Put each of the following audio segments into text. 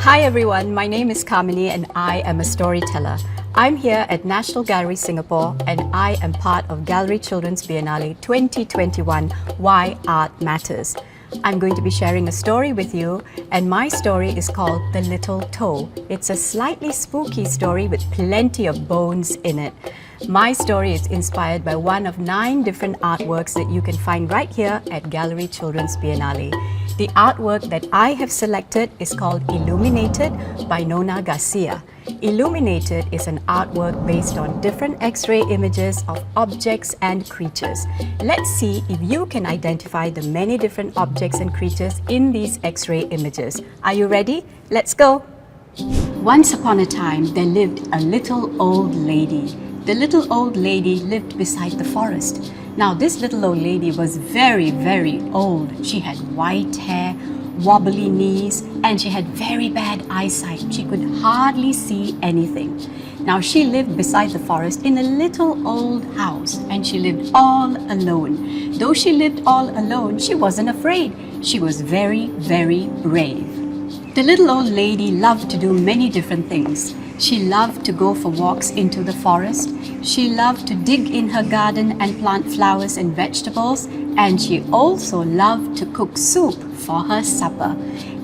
Hi everyone, my name is Kamini and I am a storyteller. I'm here at National Gallery Singapore and I am part of Gallery Children's Biennale 2021, Why Art Matters. I'm going to be sharing a story with you, and my story is called The Little Toe. It's a slightly spooky story with plenty of bones in it. My story is inspired by one of 9 different artworks that you can find right here at Gallery Children's Biennale. The artwork that I have selected is called Illuminated by Nona Garcia. Illuminated is an artwork based on different X-ray images of objects and creatures. Let's see if you can identify the many different objects and creatures in these X-ray images. Are you ready? Let's go! Once upon a time, there lived a little old lady. The little old lady lived beside the forest. Now, this little old lady was very, very old. She had white hair, wobbly knees, and she had very bad eyesight. She could hardly see anything. Now, she lived beside the forest in a little old house, and she lived all alone. Though she lived all alone, she wasn't afraid. She was very, very brave. The little old lady loved to do many different things. She loved to go for walks into the forest. She loved to dig in her garden and plant flowers and vegetables. And she also loved to cook soup for her supper.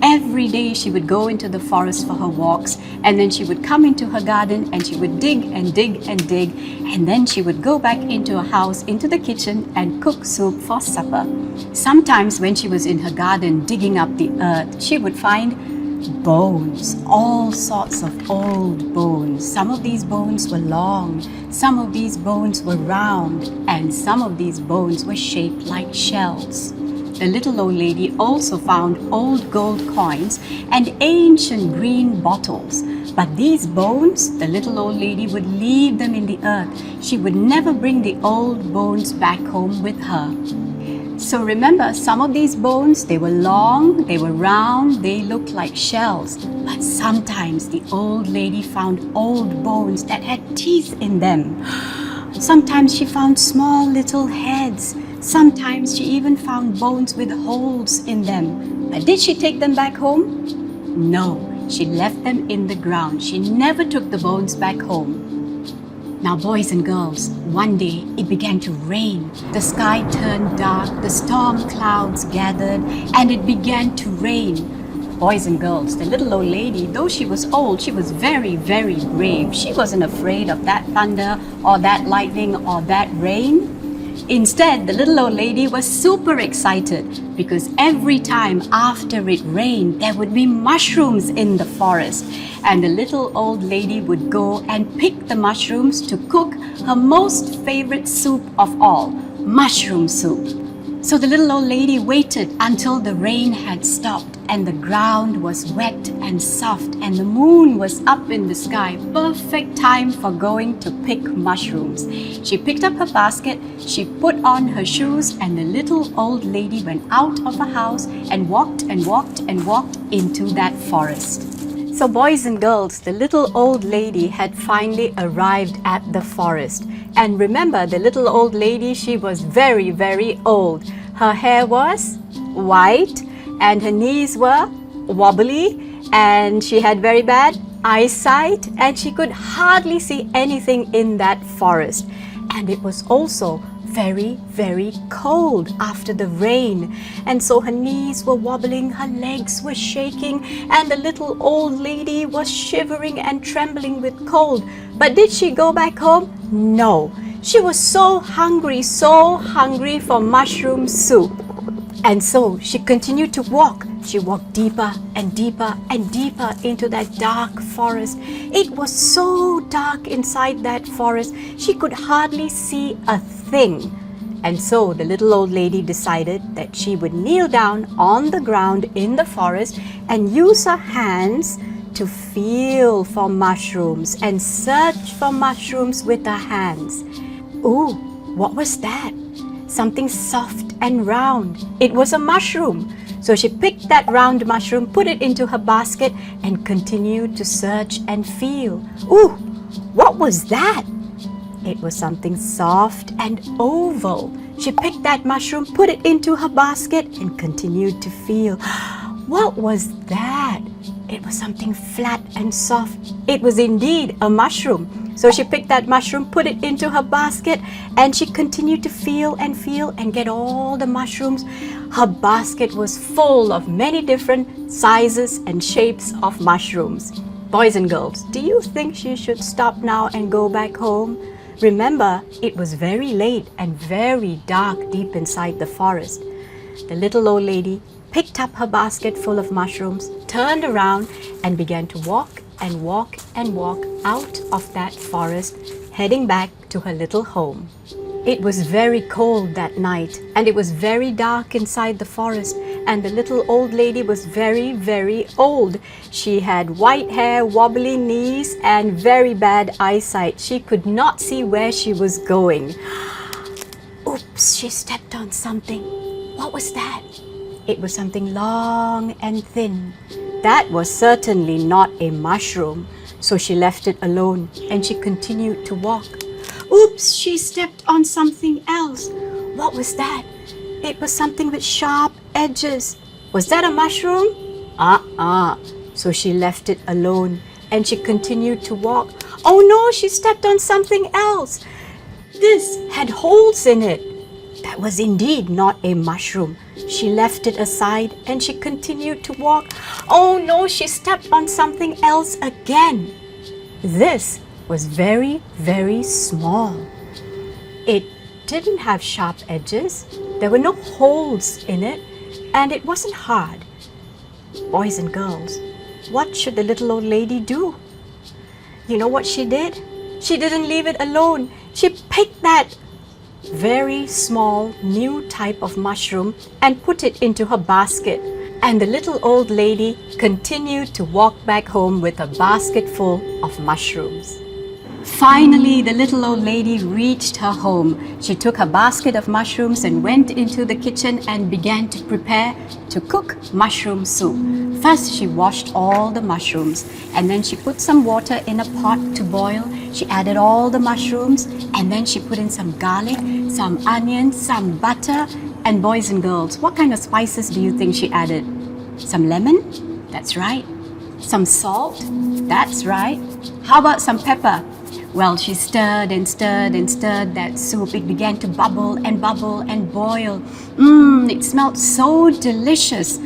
Every day she would go into the forest for her walks, and then she would come into her garden and she would dig and dig and dig, and then she would go back into her house, into the kitchen, and cook soup for supper. Sometimes when she was in her garden digging up the earth, she would find bones, all sorts of old bones. Some of these bones were long, some of these bones were round, and some of these bones were shaped like shells. The little old lady also found old gold coins and ancient green bottles. But these bones, the little old lady would leave them in the earth. She would never bring the old bones back home with her. So remember, some of these bones, they were long, they were round, they looked like shells. But sometimes the old lady found old bones that had teeth in them. Sometimes she found small little heads. Sometimes she even found bones with holes in them. But did she take them back home? No, she left them in the ground. She never took the bones back home. Now, boys and girls, one day it began to rain. The sky turned dark, the storm clouds gathered, and it began to rain. Boys and girls, the little old lady, though she was old, she was very, very brave. She wasn't afraid of that thunder or that lightning or that rain. Instead, the little old lady was super excited because every time after it rained, there would be mushrooms in the forest. And the little old lady would go and pick the mushrooms to cook her most favorite soup of all, mushroom soup. So the little old lady waited until the rain had stopped and the ground was wet and soft and the moon was up in the sky. Perfect time for going to pick mushrooms. She picked up her basket, she put on her shoes, and the little old lady went out of the house and walked and walked and walked into that forest. So boys and girls, the little old lady had finally arrived at the forest. And remember, the little old lady, she was very, very old. Her hair was white and her knees were wobbly and she had very bad eyesight and she could hardly see anything in that forest. And it was also very, very cold after the rain, and so her knees were wobbling, her legs were shaking, and the little old lady was shivering and trembling with cold. But did she go back home? No. She was so hungry for mushroom soup. And so she continued to walk. She walked deeper and deeper and deeper into that dark forest. It was so dark inside that forest, she could hardly see a thing. And so the little old lady decided that she would kneel down on the ground in the forest and use her hands to feel for mushrooms and search for mushrooms with her hands. Ooh, what was that? Something soft and round. It was a mushroom. So she picked that round mushroom, put it into her basket, and continued to search and feel. Ooh, what was that? It was something soft and oval. She picked that mushroom, put it into her basket, and continued to feel. What was that? It was something flat and soft. It was indeed a mushroom. So she picked that mushroom, put it into her basket, and she continued to feel and get all the mushrooms. Her basket was full of many different sizes and shapes of mushrooms. Boys and girls, do you think she should stop now and go back home? Remember, it was very late and very dark deep inside the forest. The little old lady picked up her basket full of mushrooms, turned around, and began to walk and walk and walk out of that forest, heading back to her little home. It was very cold that night, and it was very dark inside the forest, and the little old lady was very, very old. She had white hair, wobbly knees, and very bad eyesight. She could not see where she was going. Oops, she stepped on something. What was that? It was something long and thin. That was certainly not a mushroom, so she left it alone and she continued to walk. Oops, she stepped on something else. What was that? It was something with sharp edges. Was that a mushroom? So she left it alone and she continued to walk. Oh no, she stepped on something else. This had holes in it. That was indeed not a mushroom. She left it aside and she continued to walk. Oh no, she stepped on something else again. This was very, very small. It didn't have sharp edges. There were no holes in it, and it wasn't hard. Boys and girls, what should the little old lady do? You know what she did? She didn't leave it alone. She picked that very small new type of mushroom and put it into her basket. And the little old lady continued to walk back home with a basket full of mushrooms. Finally, the little old lady reached her home. She took her basket of mushrooms and went into the kitchen and began to prepare to cook mushroom soup. First, she washed all the mushrooms and then she put some water in a pot to boil. She added all the mushrooms and then she put in some garlic, some onions, some butter. And boys and girls, what kind of spices do you think she added? Some lemon? That's right. Some salt? That's right. How about some pepper? Well, she stirred and stirred and stirred that soup. It began to bubble and boil. It smelled so delicious.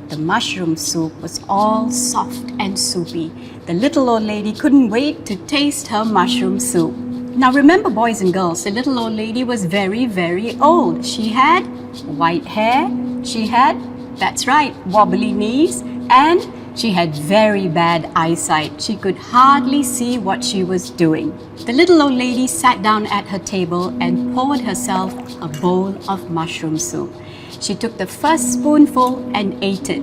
The mushroom soup was all soft and soupy. The little old lady couldn't wait to taste her mushroom soup. Now remember, boys and girls, the little old lady was very, very old. She had white hair. She had, that's right, wobbly knees, and she had very bad eyesight. She could hardly see what she was doing. The little old lady sat down at her table and poured herself a bowl of mushroom soup. She took the first spoonful and ate it.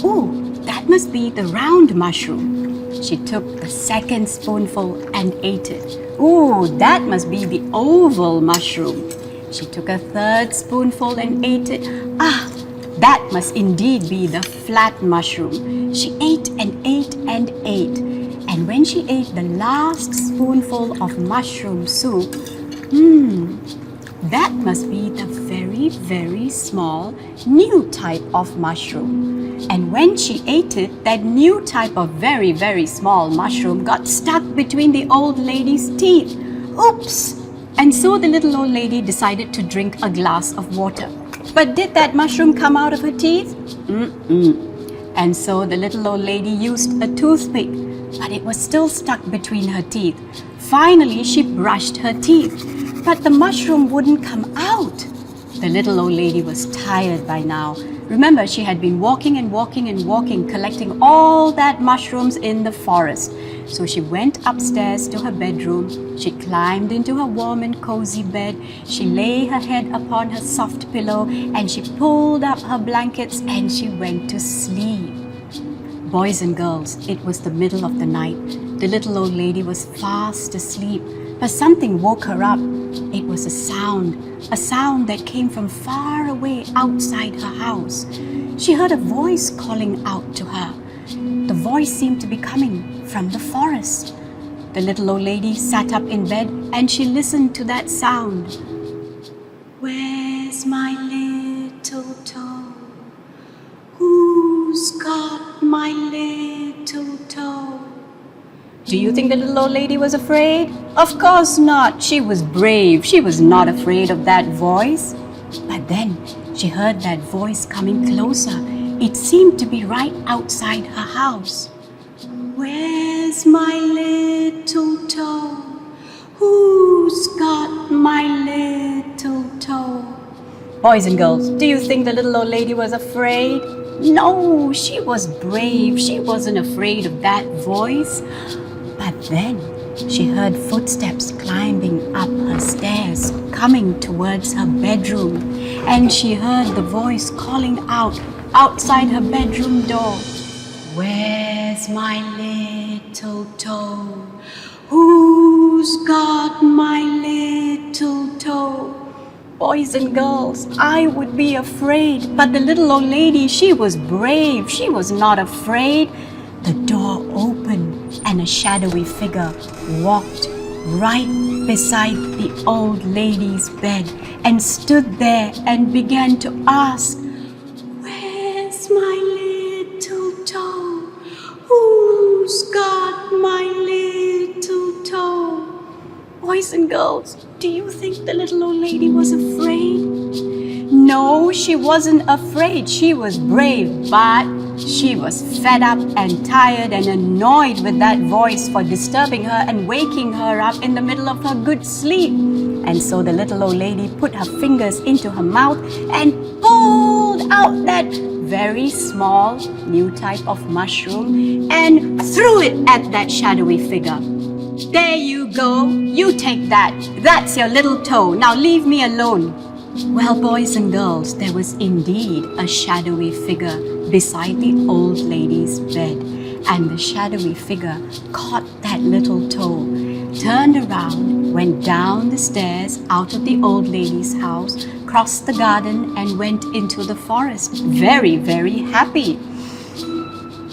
Ooh, that must be the round mushroom. She took the second spoonful and ate it. Ooh, that must be the oval mushroom. She took a third spoonful and ate it. That must indeed be the flat mushroom. She ate and ate and ate. And when she ate the last spoonful of mushroom soup, that must be the very, very small new type of mushroom. And when she ate it, that new type of very, very small mushroom got stuck between the old lady's teeth. Oops! And so the little old lady decided to drink a glass of water. But did that mushroom come out of her teeth? And so the little old lady used a toothpick, but it was still stuck between her teeth. Finally, she brushed her teeth, but the mushroom wouldn't come out. The little old lady was tired by now. Remember, she had been walking and walking and walking, collecting all that mushrooms in the forest. So she went upstairs to her bedroom. She climbed into her warm and cozy bed. She lay her head upon her soft pillow and she pulled up her blankets and she went to sleep. Boys and girls, it was the middle of the night. The little old lady was fast asleep, but something woke her up. It was a sound that came from far away outside her house. She heard a voice calling out to her. The voice seemed to be coming from the forest. The little old lady sat up in bed and she listened to that sound. Where's my little toe? Who's got my little little toe. Do you think the little old lady was afraid? Of course not. She was brave. She was not afraid of that voice. But then she heard that voice coming closer. It seemed to be right outside her house. Where's my little toe? Who's got my little toe? Boys and girls, do you think the little old lady was afraid? No, she was brave. She wasn't afraid of that voice. But then she heard footsteps climbing up her stairs, coming towards her bedroom. And she heard the voice calling out outside her bedroom door. Where's my little toe? Who's got my little toe? Boys and girls, I would be afraid, but the little old lady, she was brave. She was not afraid. The door opened and a shadowy figure walked right beside the old lady's bed and stood there and began to ask, where's my little toe? Who's got my little toe? Boys and girls, do you think the little old lady was afraid? No, she wasn't afraid. She was brave, but she was fed up and tired and annoyed with that voice for disturbing her and waking her up in the middle of her good sleep. And so the little old lady put her fingers into her mouth and pulled out that very small new type of mushroom and threw it at that shadowy figure. There you go. You take that. That's your little toe. Now leave me alone. Well, boys and girls, there was indeed a shadowy figure beside the old lady's bed. And the shadowy figure caught that little toe, turned around, went down the stairs out of the old lady's house, crossed the garden and went into the forest, very, very happy.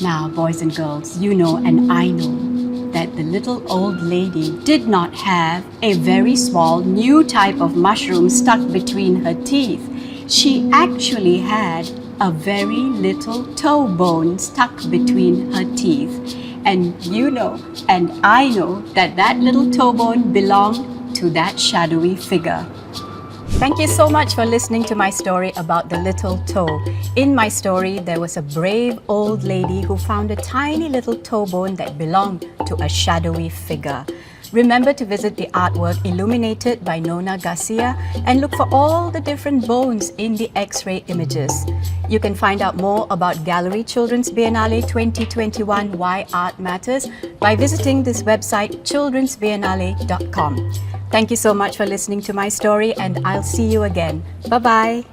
Now, boys and girls, you know and I know that the little old lady did not have a very small new type of mushroom stuck between her teeth. She actually had a very little toe bone stuck between her teeth. And you know and I know that that little toe bone belonged to that shadowy figure. Thank you so much for listening to my story about the little toe. In my story, there was a brave old lady who found a tiny little toe bone that belonged to a shadowy figure. Remember to visit the artwork Illuminated by Nona Garcia and look for all the different bones in the X-ray images. You can find out more about Gallery Children's Biennale 2021 Why Art Matters by visiting this website childrensbiennale.com. Thank you so much for listening to my story and I'll see you again. Bye-bye.